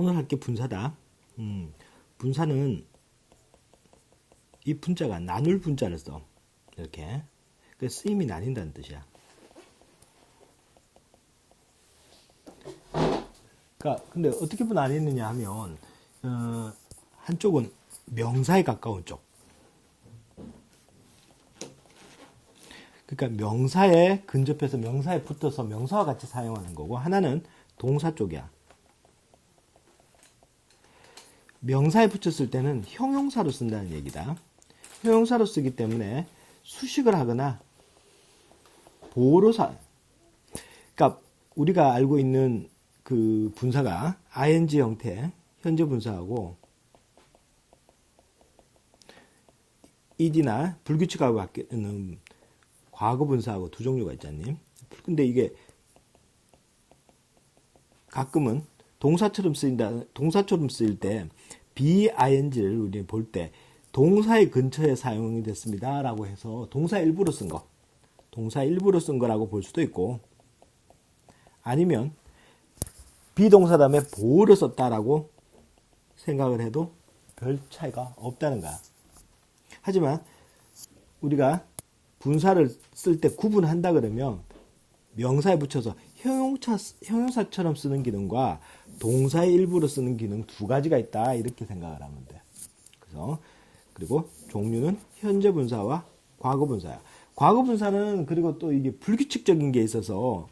오늘 할 게 분사다. 분사는 이 분자가 나눌 분자를 써. 이렇게. 그 쓰임이 나뉜다는 뜻이야. 그러니까 근데 어떻게 나뉘느냐 하면 한쪽은 명사에 가까운 쪽. 그러니까 명사에 근접해서 명사에 붙어서 명사와 같이 사용하는 거고, 하나는 동사 쪽이야. 명사에 붙였을 때는 형용사로 쓴다는 얘기다. 형용사로 쓰기 때문에 수식을 하거나 보호로사, 그러니까 우리가 알고 있는 그 분사가 ing 형태 현재 분사하고 ed나 불규칙하고 바뀌는 과거 분사하고 두 종류가 있잖니. 근데 이게 가끔은 동사처럼 쓰일 때 BING를 우리 볼 때 동사의 근처에 사용이 됐습니다 라고 해서 동사 일부로 쓴 거, 동사 일부로 쓴 거라고 볼 수도 있고, 아니면 비동사 다음에 보호를 썼다라고 생각을 해도 별 차이가 없다는 거야. 하지만 우리가 분사를 쓸 때 구분한다 그러면 명사에 붙여서 형용사처럼 쓰는 기능과 동사의 일부로 쓰는 기능 두 가지가 있다, 이렇게 생각을 하면 돼. 그리고 종류는 현재 분사와 과거 분사야. 과거 분사는 그리고 또 이게 불규칙적인 게 있어서,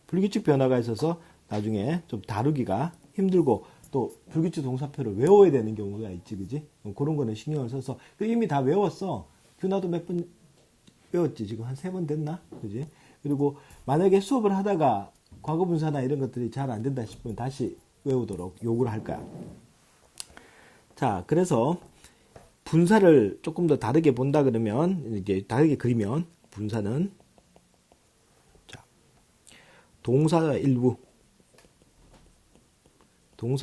불규칙 변화가 있어서 나중에 좀 다루기가 힘들고 또 불규칙 동사표를 외워야 되는 경우가 있지, 그지? 그런 거는 신경을 써서 이미 다 외웠어. 나도 몇 번 외웠지. 지금 한 3번 됐나? 그지? 그리고 만약에 수업을 하다가 과거 분사나 이런 것들이 잘 안 된다 싶으면 다시 외우도록 요구를 할 거야. 자, 그래서 분사를 조금 더 다르게 본다 그러면, 이제 다르게 그리면 분사는 자, 동사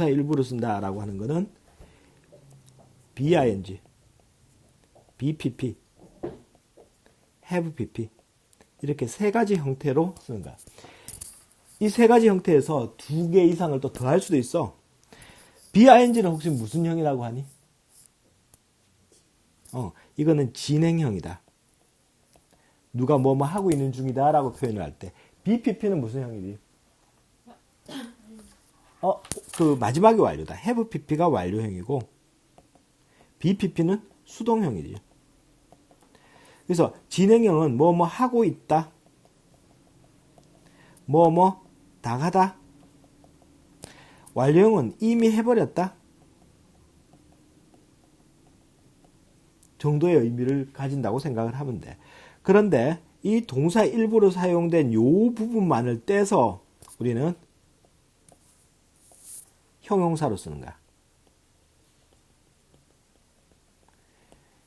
일부로 쓴다라고 하는 거는 BING, BPP, have PP 이렇게 세 가지 형태로 쓰는 거야. 이 세 가지 형태에서 두 개 이상을 또 더할 수도 있어. BING는 혹시 무슨 형이라고 하니? 이거는 진행형이다. 누가 뭐뭐 하고 있는 중이다 라고 표현을 할 때. BPP는 무슨 형이지? 그 마지막이 완료다. have pp가 완료형이고 BPP는 수동형이지. 그래서 진행형은 뭐뭐 하고 있다, 뭐뭐 당하다. 완료형은 이미 해버렸다 정도의 의미를 가진다고 생각을 하면 돼. 그런데 이 동사 일부로 사용된 요 부분만을 떼서 우리는 형용사로 쓰는 거야.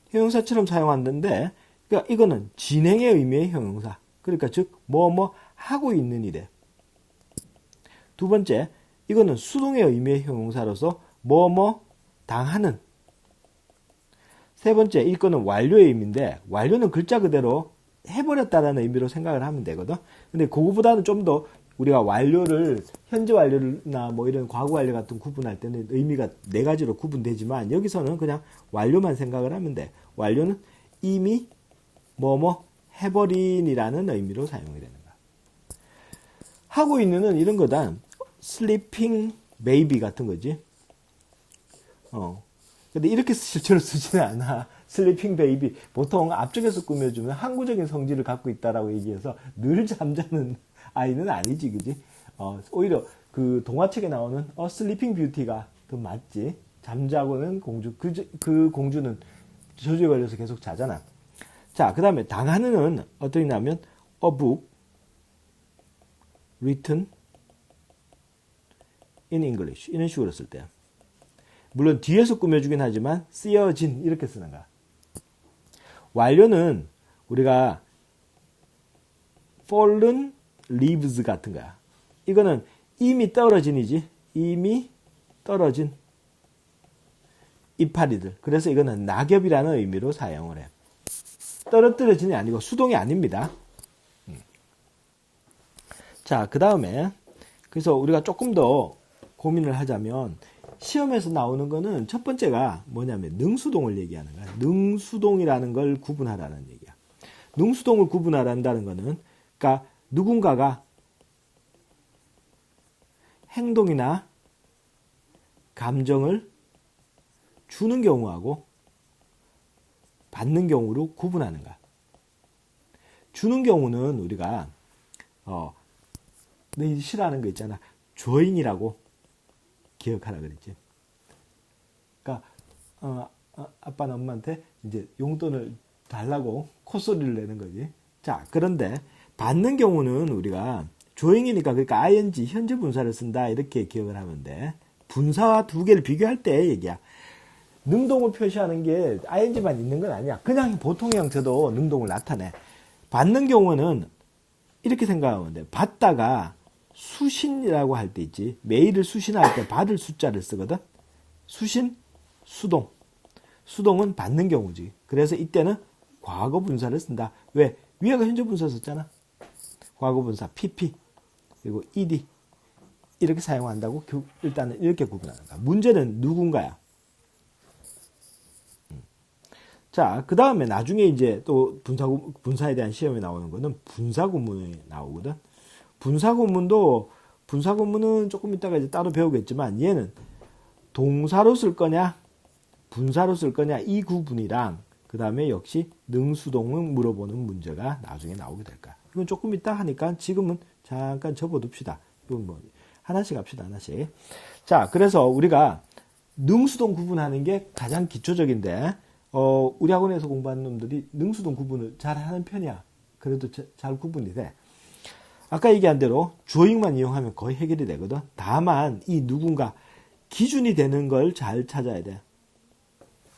형용사처럼 사용하는데, 그러니까 이거는 진행의 의미의 형용사. 그러니까 즉 뭐뭐 하고 있는 일에. 두 번째, 이거는 수동의 의미의 형용사로서 뭐뭐 당하는. 세 번째, 이거는 완료의 의미인데, 완료는 글자 그대로 해버렸다라는 의미로 생각을 하면 되거든. 근데 그거보다는 좀 더 우리가 완료를, 현재 완료나 뭐 이런 과거 완료 같은 구분할 때는 의미가 네 가지로 구분되지만, 여기서는 그냥 완료만 생각을 하면 돼. 완료는 이미 뭐뭐 해버린이라는 의미로 사용이 되는 거야. 하고 있는은 이런 거다. sleeping baby 같은 거지. 근데 이렇게 실제로 쓰지는 않아. sleeping baby. 보통 앞쪽에서 꾸며주면 항구적인 성질을 갖고 있다라고 얘기해서 늘 잠자는 아이는 아니지, 그지? 오히려 그 동화책에 나오는 sleeping beauty가 더 맞지. 잠자고는 공주. 그 공주는 저주에 걸려서 계속 자잖아. 자, 그 다음에 당하는은 어떻게 나면 a book written in English 이런 식으로 쓸 때, 물론 뒤에서 꾸며주긴 하지만 쓰여진 이렇게 쓰는 거야. 완료는 우리가 fallen leaves 같은 거야. 이거는 이미 떨어진이지. 이미 떨어진 이파리들. 그래서 이거는 낙엽이라는 의미로 사용을 해. 떨어뜨려진이 아니고 수동이 아닙니다. 자, 그 다음에 그래서 우리가 조금 더 고민을 하자면 시험에서 나오는 거는 첫 번째가 뭐냐면 능수동을 얘기하는 거야. 능수동이라는 걸 구분하라는 얘기야. 능수동을 구분하란다는 거는 그러니까 누군가가 행동이나 감정을 주는 경우하고 받는 경우로 구분하는 거야. 주는 경우는 우리가 너희 싫어하는 거 있잖아. 조인이라고 기억하라 그랬지. 그러니까 아빠는 엄마한테 이제 용돈을 달라고 콧소리를 내는 거지. 자, 그런데 받는 경우는 우리가 조잉이니까 그러니까 ing 현재 분사를 쓴다 이렇게 기억을 하면 돼. 분사와 두 개를 비교할 때 얘기야. 능동을 표시하는 게 ing만 있는 건 아니야. 그냥 보통의 형태도 능동을 나타내. 받는 경우는 이렇게 생각하면 돼. 받다가 수신이라고 할 때 있지. 메일을 수신할 때 받을 숫자를 쓰거든. 수신, 수동. 수동은 받는 경우지. 그래서 이때는 과거 분사를 쓴다. 왜? 위에가 현재 분사 썼잖아. 과거 분사 pp 그리고 ed 이렇게 사용한다고 일단은 이렇게 구분하는 거야. 문제는 누군가야. 자, 그 다음에 나중에 이제 또 분사에 대한 시험에 나오는 거는 분사구문이 나오거든. 분사구문은 조금 이따가 이제 따로 배우겠지만 얘는 동사로 쓸 거냐, 분사로 쓸 거냐 이 구분이랑 그 다음에 역시 능수동을 물어보는 문제가 나중에 나오게 될 거야. 이건 조금 이따 하니까 지금은 잠깐 접어둡시다. 이건 뭐 하나씩 합시다, 하나씩. 자, 그래서 우리가 능수동 구분하는 게 가장 기초적인데 우리 학원에서 공부하는 놈들이 능수동 구분을 잘 하는 편이야. 그래도 잘 구분이 돼. 아까 얘기한 대로 주어잉만 이용하면 거의 해결이 되거든. 다만 이 누군가 기준이 되는 걸 잘 찾아야 돼.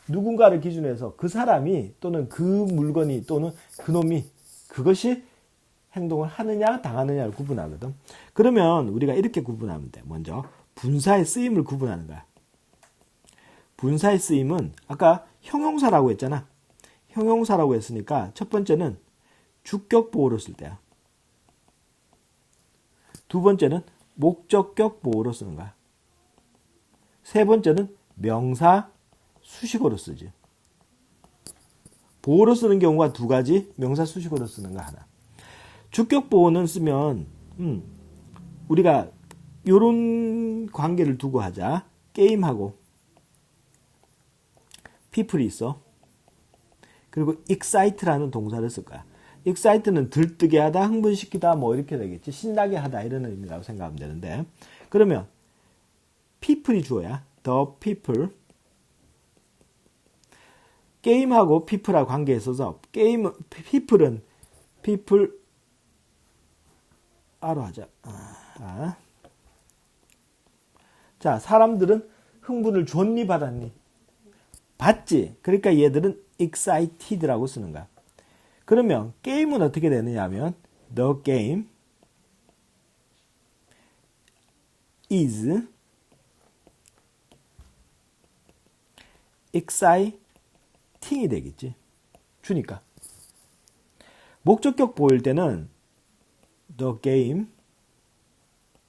누군가를 기준해서 그 사람이 또는 그 물건이 또는 그놈이 그것이 행동을 하느냐 당하느냐를 구분하거든. 그러면 우리가 이렇게 구분하면 돼. 먼저 분사의 쓰임을 구분하는 거야. 분사의 쓰임은 아까 형용사라고 했잖아. 형용사라고 했으니까 첫 번째는 주격 보호로 쓸 때야. 두 번째는 목적격 보호로 쓰는 거야. 세 번째는 명사 수식어로 쓰지. 보호로 쓰는 경우가 두 가지, 명사 수식어로 쓰는 거 하나. 주격 보호는 쓰면 우리가 요런 관계를 두고 하자. 게임하고 people이 있어. 그리고 excite라는 동사를 쓸 거야. excite는 들뜨게 하다, 흥분시키다 뭐 이렇게 되겠지. 신나게 하다 이런 의미라고 생각하면 되는데 그러면 people이 주어야. the people 게임하고 people하고 관계에 있어서 people은 people 아로 하자. 자, 사람들은 흥분을 줬니 받았니? 받지. 그러니까 얘들은 excited라고 쓰는 거야. 그러면 게임은 어떻게 되느냐 하면 the game is exciting이 되겠지. 주니까. 목적격 보일 때는 the game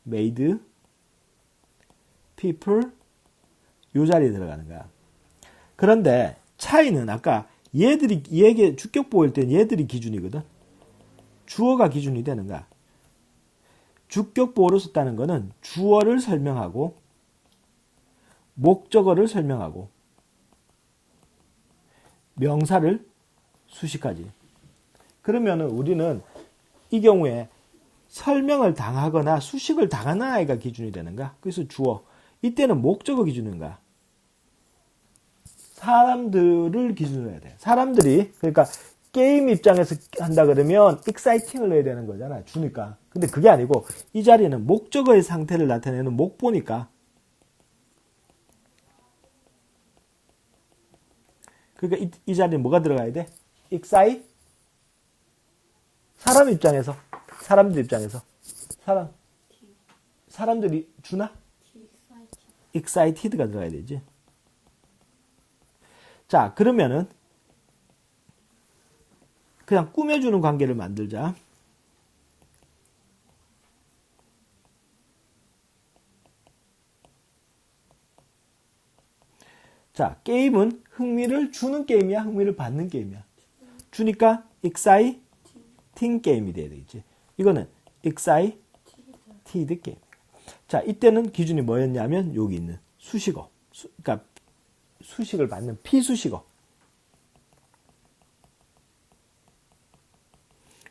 made people 요 자리에 들어가는 거야. 그런데 차이는 아까 얘에게 주격 보일 때는 얘들이 기준이거든. 주어가 기준이 되는 거야. 주격 보호로 썼다는 거는 주어를 설명하고 목적어를 설명하고 명사를 수식하지. 그러면은 우리는 이 경우에 설명을 당하거나 수식을 당하는 아이가 기준이 되는가? 그래서 주어. 이때는 목적어 기준인가? 사람들을 기준으로 해야 돼. 사람들이 그러니까 게임 입장에서 한다 그러면 exciting을 넣어야 되는 거잖아. 주니까. 근데 그게 아니고 이 자리는 목적어의 상태를 나타내는 목보니까. 그러니까 이 자리에 뭐가 들어가야 돼? excite 사람 입장에서 사람들 입장에서 사람들이 주나? excited가 들어가야 되지. 자, 그러면은 그냥 꾸며주는 관계를 만들자. 자, 게임은 흥미를 주는 게임이야? 흥미를 받는 게임이야? 주니까 exciting 게임이 돼야 되겠지. 이거는 excited 게임. 자, 이때는 기준이 뭐였냐면 여기 있는 수식어. 그러니까 수식을 받는 피수식어.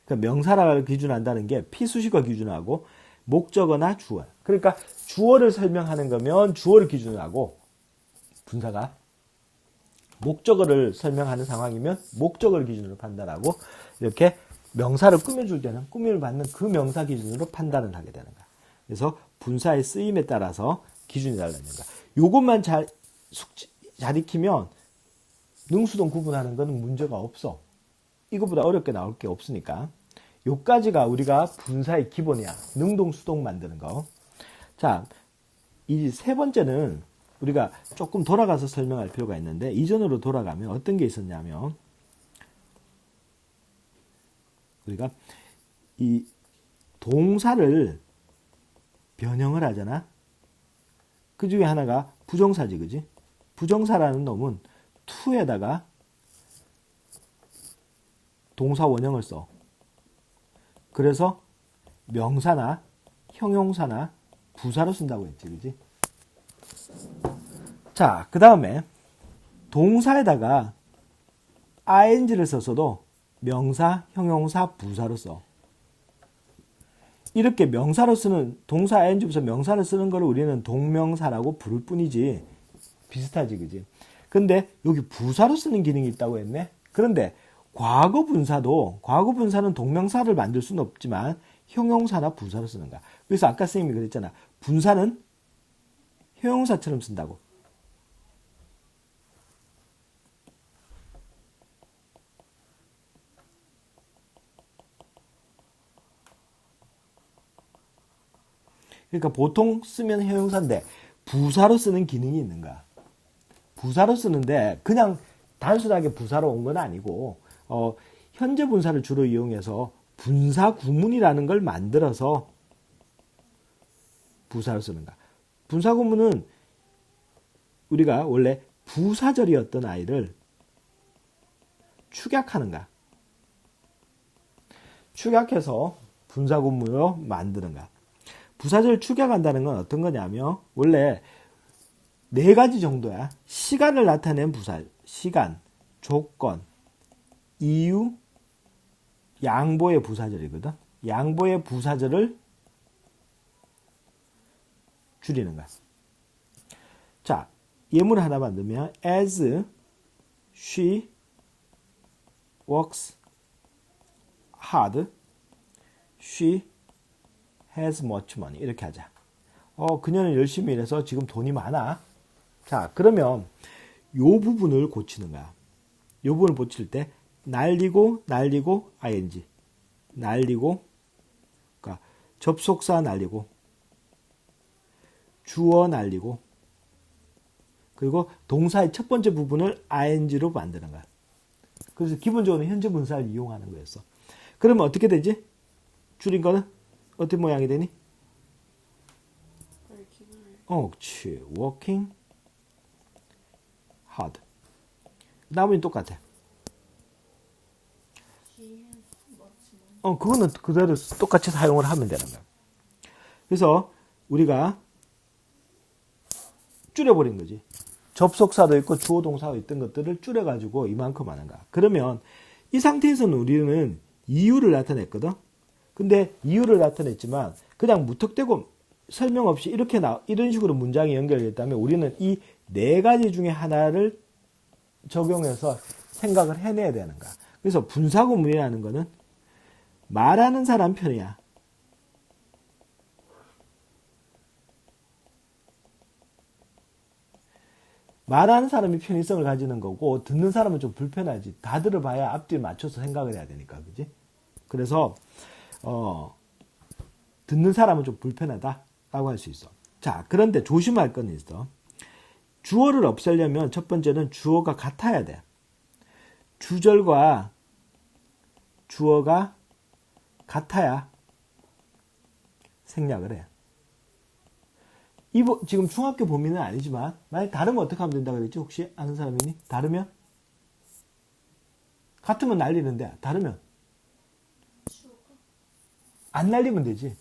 그러니까 명사를 기준한다는 게 피수식어 기준하고 목적어나 주어. 그러니까 주어를 설명하는 거면 주어를 기준으로 하고 분사가 목적어를 설명하는 상황이면 목적어를 기준으로 판단하고 이렇게 명사를 꾸며줄 때는 꾸밈을 받는 그 명사 기준으로 판단을 하게 되는 거야. 그래서 분사의 쓰임에 따라서 기준이 달라지는 거야. 요것만 잘 익히면 능수동 구분하는 거는 문제가 없어. 이거보다 어렵게 나올 게 없으니까. 요까지가 우리가 분사의 기본이야. 능동, 수동 만드는 거. 자, 이 세 번째는 우리가 조금 돌아가서 설명할 필요가 있는데, 이전으로 돌아가면 어떤 게 있었냐면, 우리가 이 동사를 변형을 하잖아. 그 중에 하나가 부정사지, 그지? 부정사라는 놈은 to에다가 동사 원형을 써. 그래서 명사나 형용사나 부사로 쓴다고 했지, 그지? 자, 그 다음에 동사에다가 ing를 썼어도 명사, 형용사, 부사로 써. 이렇게 명사로 쓰는, 동사 ing부터 명사를 쓰는 걸 우리는 동명사라고 부를 뿐이지. 비슷하지, 그지? 근데 여기 부사로 쓰는 기능이 있다고 했네? 그런데 과거 분사는 동명사를 만들 수는 없지만 형용사나 부사로 쓰는 거야. 그래서 아까 선생님이 그랬잖아. 분사는 형용사처럼 쓴다고. 그러니까 보통 쓰면 형용사인데 부사로 쓰는 기능이 있는 거야. 부사로 쓰는데 그냥 단순하게 부사로 온 건 아니고 현재 분사를 주로 이용해서 분사 구문이라는 걸 만들어서 부사로 쓰는 거야. 분사 구문은 우리가 원래 부사절이었던 아이를 축약하는 거야. 축약해서 분사 구문으로 만드는 거야. 부사절 축약한다는 건 어떤 거냐면 원래 네 가지 정도야. 시간을 나타낸 부사, 시간, 조건, 이유, 양보의 부사절이거든. 양보의 부사절을 줄이는 거야. 자, 예문 하나 만들면 as she works hard, she has much money. 이렇게 하자. 그녀는 열심히 일해서 지금 돈이 많아. 자, 그러면 요 부분을 고치는 거야. 요 부분을 고칠 때 날리고 ing. 날리고, 그러니까 접속사 날리고, 주어 날리고, 그리고 동사의 첫 번째 부분을 ing로 만드는 거야. 그래서 기본적으로 현재 분사를 이용하는 거였어. 그러면 어떻게 되지? 줄인 거는 어떤 모양이 되니? 그렇지. working hard. 나머지는 똑같아. 그거는 그대로 똑같이 사용을 하면 되는 거야. 그래서 우리가 줄여버린 거지. 접속사도 있고 주어 동사가 있던 것들을 줄여가지고 이만큼 하는 거야. 그러면 이 상태에서는 우리는 이유를 나타냈거든. 근데 이유를 나타냈지만 그냥 무턱대고 설명 없이 이런 식으로 문장이 연결됐다면 우리는 이 네 가지 중에 하나를 적용해서 생각을 해내야 되는 거야. 그래서 분사구문이라는 거는 말하는 사람 편이야. 말하는 사람이 편의성을 가지는 거고 듣는 사람은 좀 불편하지. 다 들어봐야 앞뒤에 맞춰서 생각을 해야 되니까, 그지? 그래서 듣는 사람은 좀 불편하다라고 할 수 있어. 자, 그런데 조심할 건 있어. 주어를 없애려면 첫 번째는 주어가 같아야 돼. 주절과 주어가 같아야 생략을 해. 지금 중학교 범위는 아니지만 만약 다르면 어떻게 하면 된다고 그랬지? 혹시 아는 사람 있니? 다르면? 같으면 날리는데 다르면? 안 날리면 되지.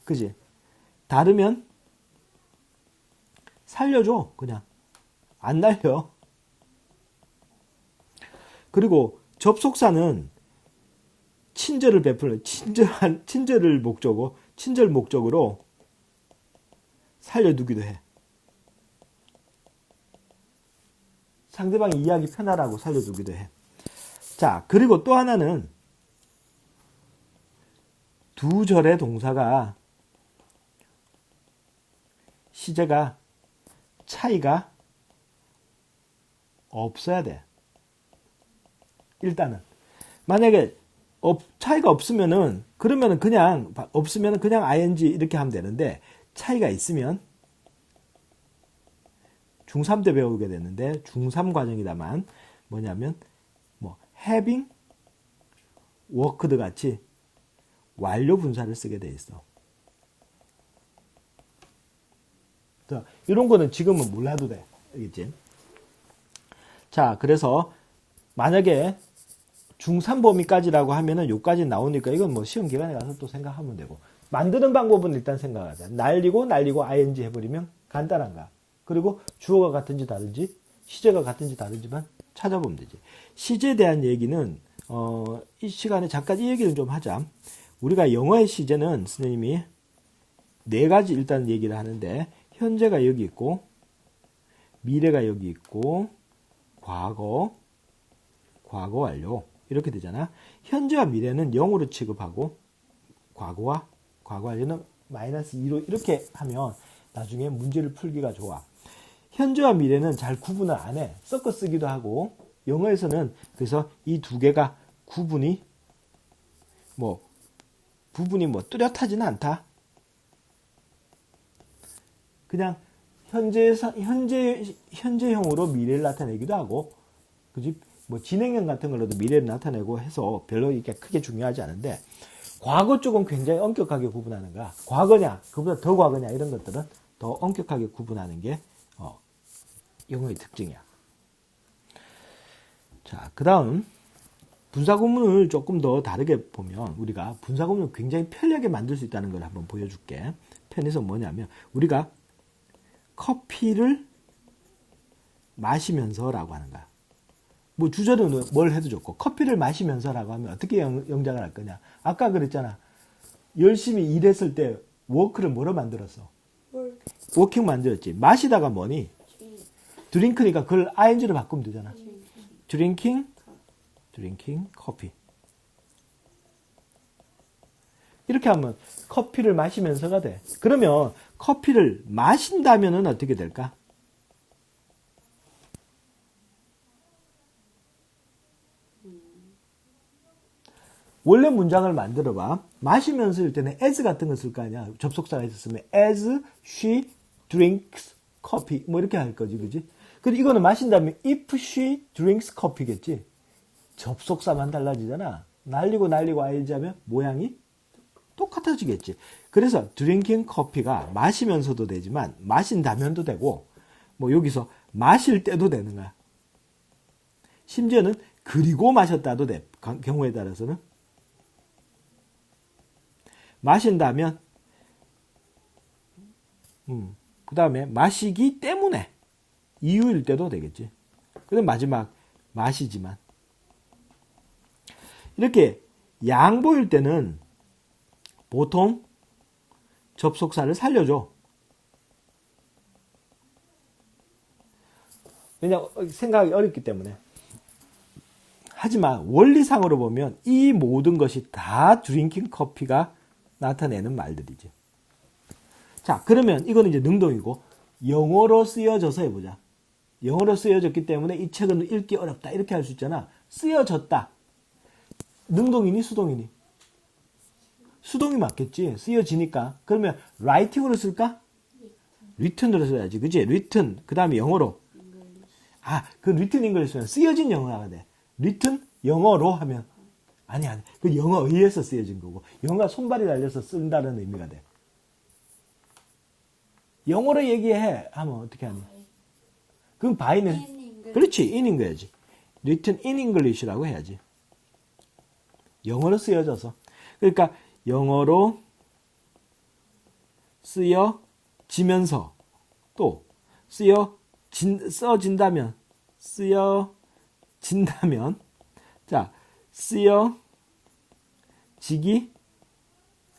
그지? 다르면 살려줘. 그냥 안 날려. 그리고 접속사는 친절을 베풀는 친절을 친절 목적으로 살려두기도 해. 상대방이 이해하기 편하라고 살려두기도 해. 자, 그리고 또 하나는 두 절의 동사가 시제가 차이가 없어야 돼. 일단은 만약에 차이가 없으면은 그러면은 그냥 없으면은 그냥 ing 이렇게 하면 되는데 차이가 있으면 중3 때 배우게 되는데 중3 과정이다만 뭐냐면 뭐 having, worked 같이 완료 분사를 쓰게 돼 있어. 이런 거는 지금은 몰라도 돼. 알겠지? 자, 그래서 만약에 중3 범위까지라고 하면은 요까지 나오니까 이건 뭐 시험 기간에 가서 또 생각하면 되고 만드는 방법은 일단 생각하자. 날리고 ing 해버리면 간단한가. 그리고 주어가 같은지 다른지 시제가 같은지 다른지만 찾아보면 되지. 시제에 대한 얘기는 이 시간에 잠깐 이 얘기를 좀 하자. 우리가 영어의 시제는 선생님이 4가지 일단 얘기를 하는데 현재가 여기 있고 미래가 여기 있고 과거 완료 이렇게 되잖아. 현재와 미래는 0으로 취급하고 과거 완료는 -2로 이렇게 하면 나중에 문제를 풀기가 좋아. 현재와 미래는 잘 구분을 안 해. 섞어 쓰기도 하고 영어에서는 그래서 이 두 개가 부분이 뚜렷하지는 않다. 그냥 현재형으로 미래를 나타내기도 하고, 그지? 뭐 진행형 같은 걸로도 미래를 나타내고 해서 별로 이렇게 크게 중요하지 않은데, 과거 쪽은 굉장히 엄격하게 구분하는가, 과거냐, 그보다 더 과거냐 이런 것들은 더 엄격하게 구분하는 게 영어의 특징이야. 자, 그 다음 분사구문을 조금 더 다르게 보면 우리가 분사구문을 굉장히 편리하게 만들 수 있다는 걸 한번 보여줄게. 편해서 뭐냐면 우리가 커피를 마시면서라고 하는 거야. 뭐 주절은 뭘 해도 좋고 커피를 마시면서라고 하면 어떻게 영작을 할 거냐. 아까 그랬잖아. 열심히 일했을 때 워크를 뭐로 만들었어? 워킹 만들었지. 마시다가 뭐니? 드링크니까 그걸 ing로 바꾸면 되잖아. 드링킹 커피. 이렇게 하면 커피를 마시면서가 돼. 그러면 커피를 마신다면은 어떻게 될까? 원래 문장을 만들어봐. 마시면서일 때는 as 같은 거 쓸 거 아니야. 접속사가 있었으면 as she drinks coffee 뭐 이렇게 할 거지, 그지? 근데 이거는 마신다면 if she drinks coffee겠지. 접속사만 달라지잖아. 날리고 ing 하면 모양이 똑같아지겠지. 그래서 drinking coffee가 마시면서도 되지만 마신다면도 되고 뭐 여기서 마실 때도 되는 거야. 심지어는 그리고 마셨다도 돼. 경우에 따라서는 마신다면 그 다음에 마시기 때문에 이유일 때도 되겠지. 그다음 마지막 마시지만 이렇게 양보일 때는 보통 접속사를 살려줘. 왜냐면 생각하기 어렵기 때문에. 하지만 원리상으로 보면 이 모든 것이 다 드링킹 커피가 나타내는 말들이죠. 자, 그러면 이거는 이제 능동이고 영어로 쓰여져서 해보자. 영어로 쓰여졌기 때문에 이 책은 읽기 어렵다 이렇게 할 수 있잖아. 쓰여졌다. 능동이니 수동이니? 수동이 맞겠지. 쓰여지니까. 그러면 writing으로 쓸까? written으로 써야지. 그치? written. 그 다음에 영어로. 그 written English면 쓰여진 영어가 돼. written 영어로 하면 아니. 그 영어 의해서 쓰여진 거고 영어가 손발이 달려서 쓴다는 의미가 돼. 영어로 얘기해 하면 어떻게 하니? 그럼 by는 In English. 그렇지, in인 거야지. written in English라고 해야지. 영어로 쓰여져서. 그러니까 영어로 쓰여지면서 또 써진다면 자, 쓰여지기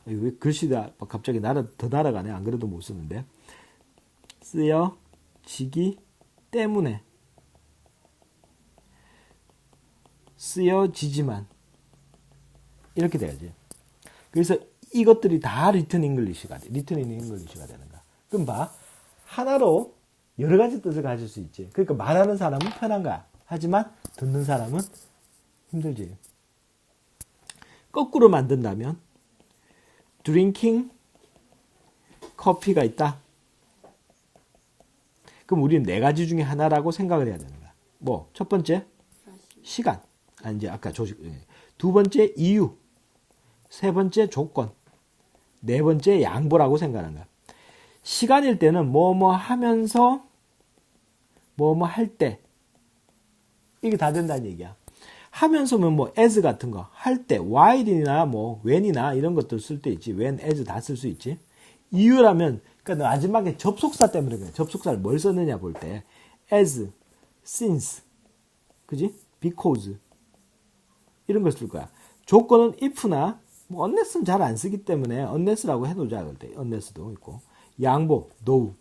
왜 글씨가 갑자기 더 날아가네. 안 그래도 못 쓰는데. 쓰여지기 때문에 쓰여지지만 이렇게 돼야지. 그래서 이것들이 다 리튼 잉글리시가 돼. 리튼 인 잉글리시가 되는 거야. 그럼 봐. 하나로 여러 가지 뜻을 가질 수 있지. 그러니까 말하는 사람은 편한 거야. 하지만 듣는 사람은 힘들지. 거꾸로 만든다면 drinking 커피가 있다. 그럼 우리는 네 가지 중에 하나라고 생각을 해야 되는 거야. 뭐, 첫 번째, 시간. 이제 아까 두 번째, 이유. 세 번째, 조건. 네 번째, 양보라고 생각하는 거야. 시간일 때는 뭐뭐 하면서, 뭐뭐 할 때. 이게 다 된다는 얘기야. 하면서면 뭐, as 같은 거. 할 때, while이나 뭐, when이나 이런 것들 쓸 때 있지. when, as 다 쓸 수 있지. 이유라면, 그러니까 마지막에 접속사 때문에 그래. 접속사를 뭘 썼느냐 볼 때. as, since. 그지? because. 이런 걸 쓸 거야. 조건은 if나, 뭐, unless는 잘 안 쓰기 때문에 unless라고 해놓자. 그럴 때. unless도 있고. 양보, though.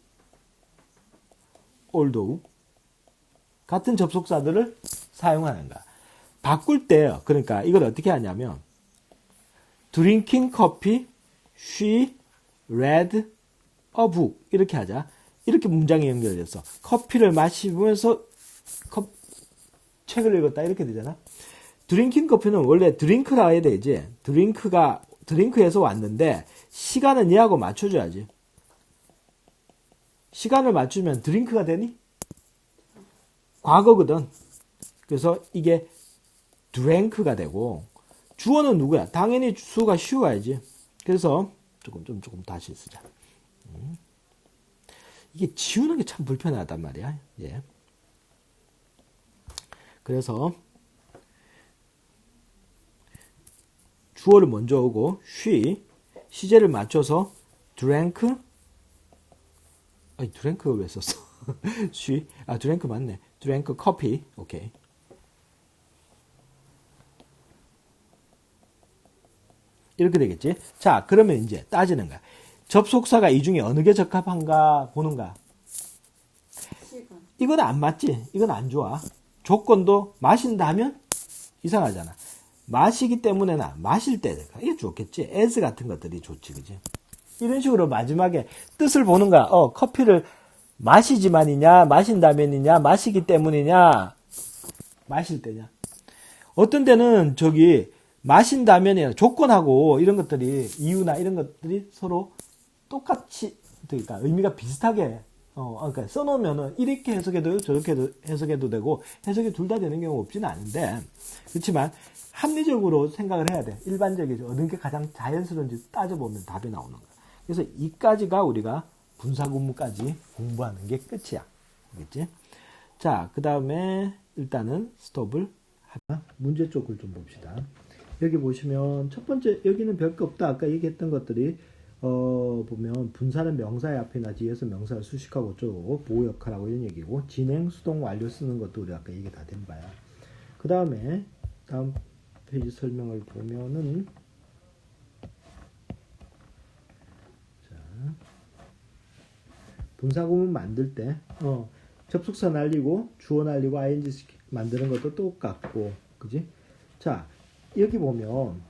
although. 같은 접속사들을 사용하는 거야. 바꿀 때, 그러니까 이걸 어떻게 하냐면, drinking coffee, she read a book. 이렇게 하자. 이렇게 문장이 연결됐어. 커피를 마시면서 책을 읽었다. 이렇게 되잖아. 드링킹 커피는 원래 드링크라 해야 되지. 드링크에서 왔는데, 시간은 얘하고 맞춰줘야지. 시간을 맞추면 드링크가 되니? 과거거든. 그래서 이게 drank가 되고, 주어는 누구야? 당연히 수가 쉬워야지. 그래서 조금 다시 쓰자. 이게 지우는 게 참 불편하단 말이야. 예. 그래서 주어를 먼저 오고 she 시제를 맞춰서 drank drank가 왜 썼어? she drank 맞네. drank coffee. 오케이. 이렇게 되겠지. 자, 그러면 이제 따지는 거야. 접속사가 이 중에 어느 게 적합한가 보는가. 시간. 이건 안 맞지. 이건 안 좋아. 조건도 마신다면 이상하잖아. 마시기 때문에나 마실 때 이게 좋겠지. as 같은 것들이 좋지, 그지? 이런 식으로 마지막에 뜻을 보는 거야. 커피를 마시지만이냐, 마신다면이냐, 마시기 때문이냐, 마실 때냐. 어떤 데는 마신다면이나 조건하고 이런 것들이 이유나 이런 것들이 서로 똑같이 그러니까 의미가 비슷하게 그러니까 써놓으면은 이렇게 해석해도 저렇게 해석해도 되고 해석이 둘 다 되는 경우 없지는 않은데 그렇지만 합리적으로 생각을 해야 돼. 일반적이죠. 어느 게 가장 자연스러운지 따져보면 답이 나오는 거야. 그래서 이까지가 우리가 분사구문까지 공부하는 게 끝이야. 알겠지? 자, 그 다음에 일단은 스톱을 하자. 문제 쪽을 좀 봅시다. 여기 보시면 첫 번째 여기는 별거 없다. 아까 얘기했던 것들이 보면 분사는 명사의 앞이나 뒤에서 명사를 수식하고 어쩌고 보호 역할하고 이런 얘기고 진행, 수동, 완료 쓰는 것도 우리 아까 얘기 다 된 바야. 그 다음에 다음 페이지 설명을 보면은 자 분사구문 만들 때 접속사 날리고 주어 날리고 ing 만드는 것도 똑같고 그지? 자 여기 보면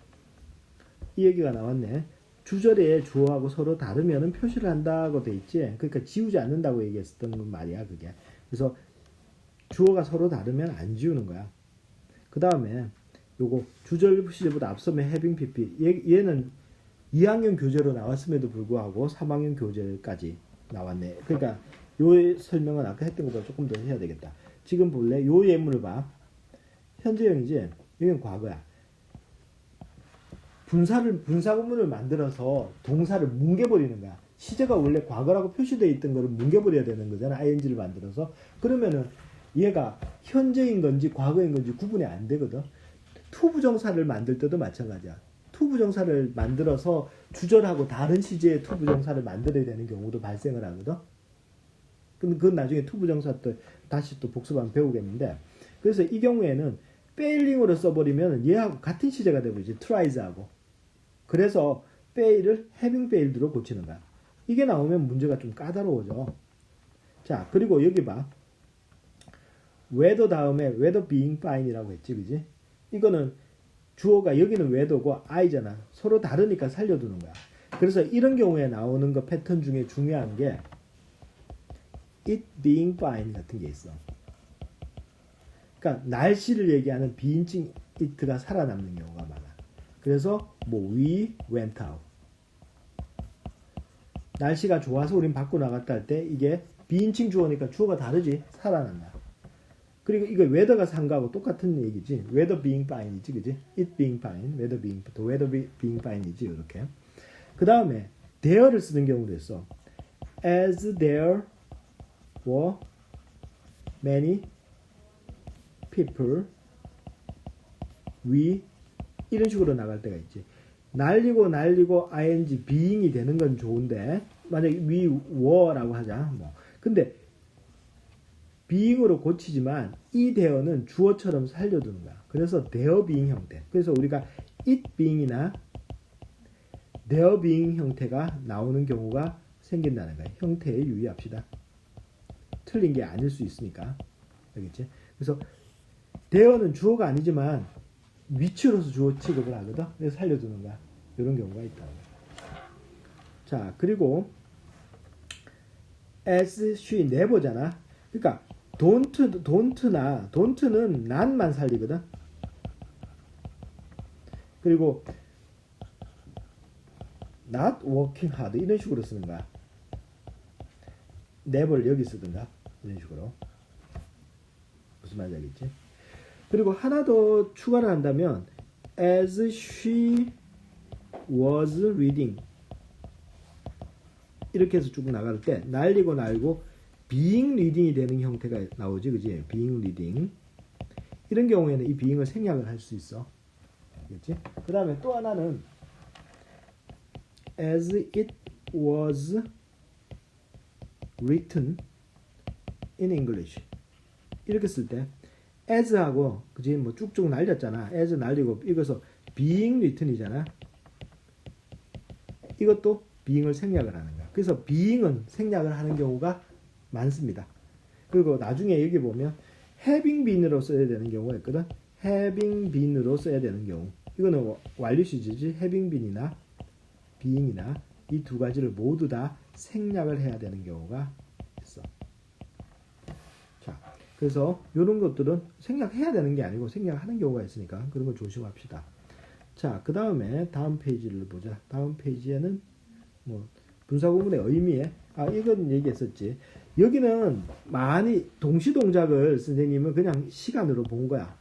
이 얘기가 나왔네. 주절에 주어하고 서로 다르면은 표시를 한다고 돼 있지. 그러니까 지우지 않는다고 얘기했었던 말이야, 그게. 그래서 주어가 서로 다르면 안 지우는 거야. 그 다음에 요거 주절 시제보다 앞서면 having pp. 얘는 2학년 교재로 나왔음에도 불구하고 3학년 교재까지 나왔네. 그러니까 요 설명은 아까 했던 것보다 조금 더 해야 되겠다. 지금 볼래? 요 예문을 봐. 현재형이지. 여기는 과거야. 분사구문을 만들어서 동사를 뭉개버리는 거야. 시제가 원래 과거라고 표시되어 있던 거를 뭉개버려야 되는 거잖아. ing를 만들어서. 그러면은 얘가 현재인 건지 과거인 건지 구분이 안 되거든. 투부정사를 만들 때도 마찬가지야. 투부정사를 만들어서 주절하고 다른 시제의 투부정사를 만들어야 되는 경우도 발생을 하거든. 근데 그건 나중에 투부정사 때 다시 또 복습하면 배우겠는데, 그래서 이 경우에는 failing으로 써버리면 얘하고 같은 시제가 되버리지. tries하고. 그래서 fail을 having failed로 고치는 거야. 이게 나오면 문제가 좀 까다로워져. 자, 그리고 여기 봐. whether 다음에 whether being fine이라고 했지, 그지? 이거는 주어가 여기는 whether고 I잖아. 서로 다르니까 살려두는 거야. 그래서 이런 경우에 나오는 거 패턴 중에 중요한 게 it being fine 같은 게 있어. 그러니까 날씨를 얘기하는 비인칭 it가 살아남는 경우가 많아. 그래서 뭐 we went out. 날씨가 좋아서 우린 밖으로 나갔다 할 때 이게 비인칭 주어니까 주어가 다르지. 살아난다. 그리고 이거 weather가 상가하고 똑같은 얘기지. weather being fine이지, 그지? it being fine, weather being fine이지, 이렇게. 그 다음에 there를 쓰는 경우도 있어. as there were many people, we 이런 식으로 나갈 때가 있지. 날리고 ing being이 되는 건 좋은데 만약 we were라고 하자. 뭐 근데 being으로 고치지만 이 there는 주어처럼 살려두는 거야. 그래서 there being 형태. 그래서 우리가 it being이나 there being 형태가 나오는 경우가 생긴다는 거야. 형태에 유의합시다. 틀린 게 아닐 수 있으니까. 알겠지? 그래서 there는 주어가 아니지만 위치로서 주어 취급을 하거든. 그래서 살려두는 거야. 이런 경우가 있다는 거야. 자, 그리고 as, she, never잖아. 그러니까 don't는 not만 살리거든. 그리고 not working hard 이런 식으로 쓰는 거야. never를 여기 쓰든가 이런 식으로. 무슨 말인지 알겠지? 그리고 하나 더 추가를 한다면 as she was reading 이렇게 해서 쭉 나갈 때 날리고 being reading이 되는 형태가 나오지, 그지? being reading 이런 경우에는 이 being을 생략을 할 수 있어. 알겠지? 그 다음에 또 하나는 as it was written in English 이렇게 쓸 때 as하고 그지 뭐 쭉쭉 날렸잖아. as 날리고 이것서 being written이잖아. 이것도 being을 생략을 하는 거야. 그래서 being은 생략을 하는 경우가 많습니다. 그리고 나중에 여기 보면 having been으로 써야 되는 경우가 있거든. having been으로 써야 되는 경우. 이거는 완료 시제지. having been이나 being이나 이 두 가지를 모두 다 생략을 해야 되는 경우가 있어. 자, 그래서 이런 것들은 생략해야 되는 게 아니고 생략하는 경우가 있으니까 그런 거 조심합시다. 자, 그 다음에 다음 페이지를 보자. 다음 페이지에는 뭐 분사구문의 의미에 이건 얘기했었지. 여기는 많이 동시동작을 선생님은 그냥 시간으로 본 거야.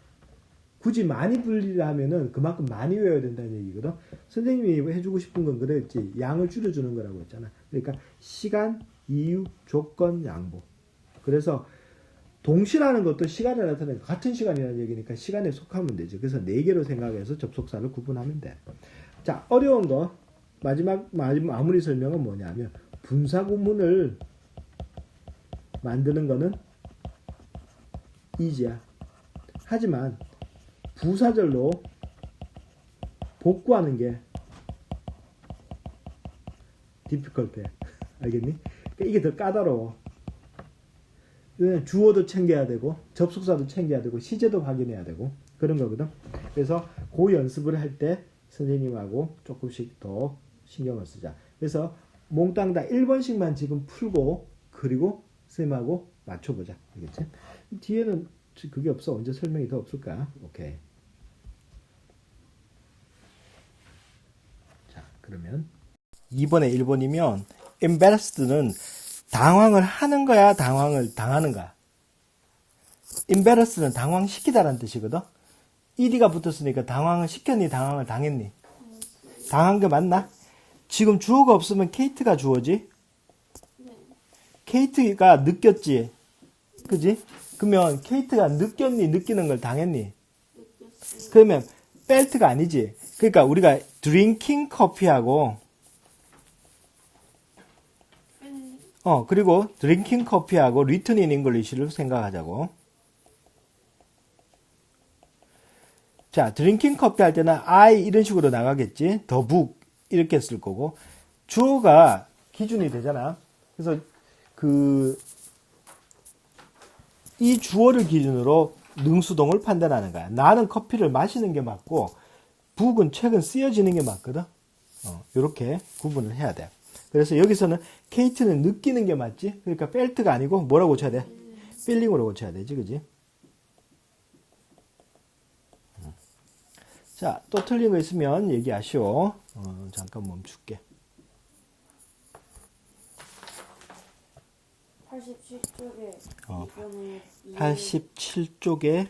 굳이 많이 분리하면은 그만큼 많이 외워야 된다는 얘기거든. 선생님이 해주고 싶은 건 그랬지. 양을 줄여주는 거라고 했잖아. 그러니까 시간, 이유, 조건, 양보. 그래서 동시라는 것도 시간을 나타내는 같은 시간이라는 얘기니까 시간에 속하면 되지. 그래서 4개로 생각해서 접속사를 구분하면 돼. 자, 어려운 거 마무리 설명은 뭐냐면 분사구문을 만드는 거는 이지야. 하지만 부사절로 복구하는 게 difficult해. 알겠니? 그러니까 이게 더 까다로워. 주어도 챙겨야 되고 접속사도 챙겨야 되고 시제도 확인해야 되고 그런 거거든. 그래서 그 연습을 할 때 선생님하고 조금씩 더 신경을 쓰자. 그래서 몽땅 다 1번씩만 지금 풀고 그리고 선생님하고 맞춰보자. 알겠지? 뒤에는 그게 없어. 언제 설명이 더 없을까? 오케이. 자, 그러면 2번에 1번이면 embarrassed는 당황을 하는 거야, 당황을 당하는가? embarrassed는 당황시키다라는 뜻이거든. ed가 붙었으니까 당황을 시켰니, 당황을 당했니? 당한 게 맞나? 지금 주어가 없으면 케이트가 주어지. 케이트가 느꼈지? 그지? 그러면 케이트가 느꼈니? 느끼는 걸 당했니? 느꼈어요. 그러면 펠트가 아니지. 그러니까 우리가 드링킹 커피하고 그리고 드링킹 커피하고 리튼 인 잉글리시를 생각하자고. 자, 드링킹 커피 할 때는 I 이런 식으로 나가겠지. 더 북 이렇게 쓸 거고. 주어가 기준이 되잖아. 그래서 이 주어를 기준으로 능수동을 판단하는 거야. 나는 커피를 마시는 게 맞고 북은 책은 쓰여지는 게 맞거든. 이렇게 구분을 해야 돼. 그래서 여기서는 케이트는 느끼는 게 맞지? 그러니까 펠트가 아니고 뭐라고 고쳐야 돼? 필링으로 고쳐야 되지, 그지? 자, 또 틀린 거 있으면 얘기하시오. 잠깐 멈출게. 87쪽에 어, 이거는 87쪽에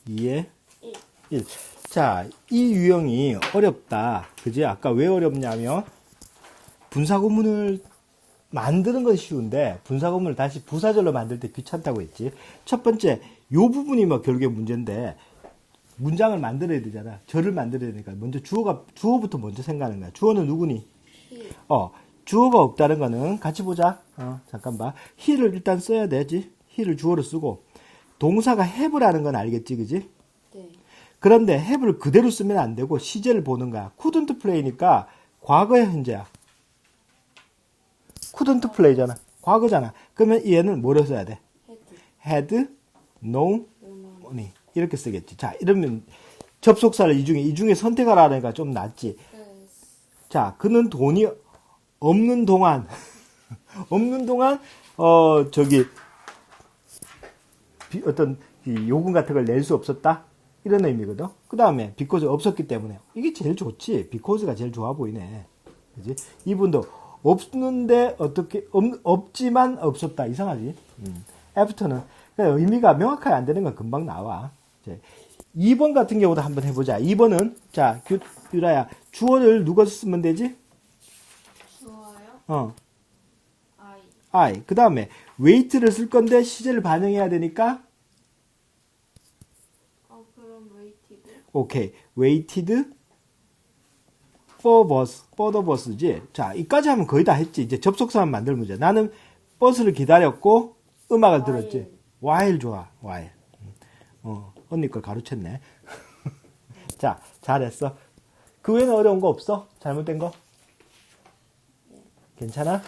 2에 1. 1. 자, 이 유형이 어렵다. 그지? 아까 왜 어렵냐면, 분사구문을 만드는 건 쉬운데, 분사구문을 다시 부사절로 만들 때 귀찮다고 했지. 첫 번째, 요 부분이 뭐 결국에 문제인데, 문장을 만들어야 되잖아. 절을 만들어야 되니까. 먼저 주어부터 먼저 생각하는 거야. 주어는 누구니? 히. 주어가 없다는 거는 같이 보자. 잠깐 봐. he를 일단 써야 되지. he를 주어로 쓰고, 동사가 have라는 건 알겠지, 그지? 네. 그런데 have를 그대로 쓰면 안 되고 시제를 보는 거야. couldn't play니까 과거의 현재야. couldn't play잖아. 과거잖아. 그러면 얘는 뭐로 써야 돼? 헤드. had no 노노. money. 이렇게 쓰겠지. 자, 이러면 접속사를 이 중에 선택하라니까 좀 낫지. 네. 자, 그는 돈이 없는 동안 없는 동안 어떤 이 요금 같은 걸 낼 수 없었다. 이런 의미거든. 그 다음에 because 없었기 때문에 이게 제일 좋지. because가 제일 좋아 보이네. 그지? 이분도 없는데 어떻게 없지만 없었다. 이상하지? after는 그러니까 의미가 명확하게 안 되는 건 금방 나와. 이제 2번 같은 경우도 한번 해보자. 2번은 자, 유라야 주어를 누가 쓰면 되지? 주어요? I. I. 그 다음에 wait를 쓸 건데 시제를 반영해야 되니까 그럼 waited. 오케이. waited for the bus지. 자, 이까지 하면 거의 다 했지. 이제 접속사만 만들 문제. 나는 버스를 기다렸고 음악을 들었지. while 좋아. while. 언니 걸 가르쳤네. 자, 잘했어. 그 외에는 어려운 거 없어? 잘못된 거? 괜찮아?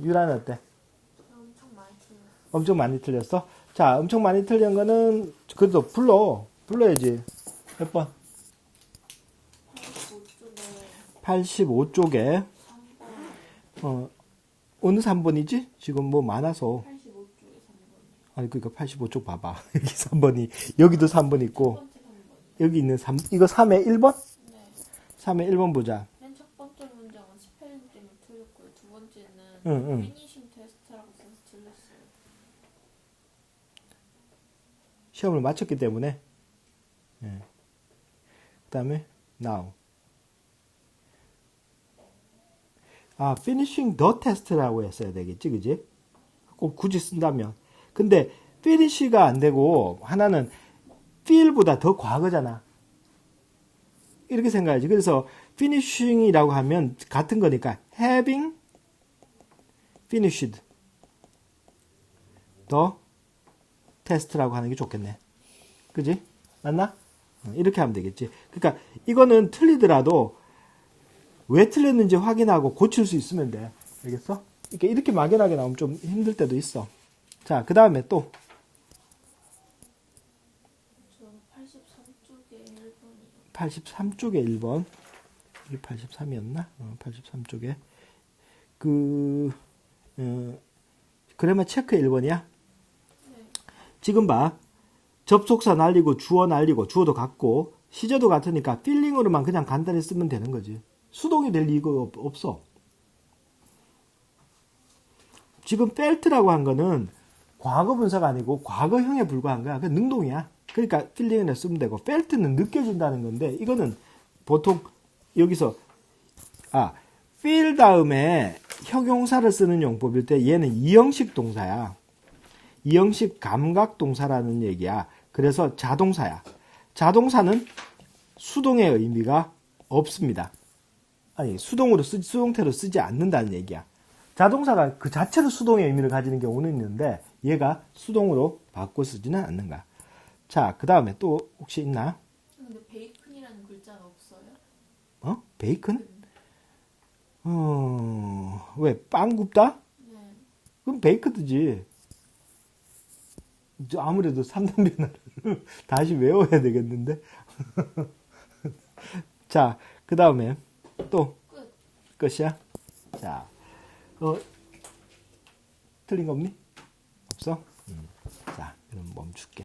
유라는 어때? 엄청 많이 틀렸어. 엄청 많이 틀렸어? 자, 엄청 많이 틀린 거는 그래도 불러야지. 몇 번? 85쪽에 3번. 어느 3번이지? 지금 뭐 많아서 85쪽에 3번이요. 아니 그러니까 85쪽 봐봐. 여기 3번이 여기도 3번 있고 첫 번째 3번이요. 여기 있는 3 이거 3의 1번? 네. 3의 1번 보자. 맨 첫 번째 문장은 스펠링 때문에 틀렸고요. 두 번째는 응. 피니싱 테스트라고 써서 틀렸어요. 시험을 마쳤기 때문에. 예. 그다음에 now. finishing the test라고 했어야 되겠지, 그지? 꼭 굳이 쓴다면. 근데 finish가 안 되고 하나는 feel보다 더 과거잖아. 이렇게 생각하지. 그래서 finishing이라고 하면 같은 거니까 having finished the test라고 하는 게 좋겠네. 그지? 맞나? 이렇게 하면 되겠지. 그러니까 이거는 틀리더라도 왜 틀렸는지 확인하고 고칠 수 있으면 돼. 알겠어? 이렇게 막연하게 나오면 좀 힘들 때도 있어. 자, 그 다음에 또 저 83쪽에 1번이요. 83쪽에 1번. 이게 83이었나? 83쪽에. 그래마 체크 1번이야? 네. 지금 봐. 접속사 날리고 주어 날리고 주어도 같고 시제도 같으니까 필링으로만 그냥 간단히 쓰면 되는 거지. 수동이 될 이유가 없어. 지금 felt라고 한 거는 과거 분사가 아니고 과거형에 불과한 거야. 그 능동이야. 그러니까 필링을 쓰면 되고 felt는 느껴진다는 건데 이거는 보통 여기서 feel 다음에 형용사를 쓰는 용법일 때 얘는 이형식 동사야. 이형식 감각 동사라는 얘기야. 그래서 자동사야. 자동사는 수동의 의미가 없습니다. 아니, 수동태로 쓰지 않는다는 얘기야. 자동사가 그 자체로 수동의 의미를 가지는 경우는 있는데 얘가 수동으로 바꿔 쓰지는 않는가. 자, 그 다음에 또 혹시 있나? 근데 베이컨이라는 글자가 없어요? 베이컨? 왜? 빵 굽다? 네. 그럼 베이크드지. 아무래도 3단 변화를 다시 외워야 되겠는데. 자, 그 다음에 또 끝. 끝이야. 자, 틀린 거 없니? 없어? 자, 그럼 멈출게.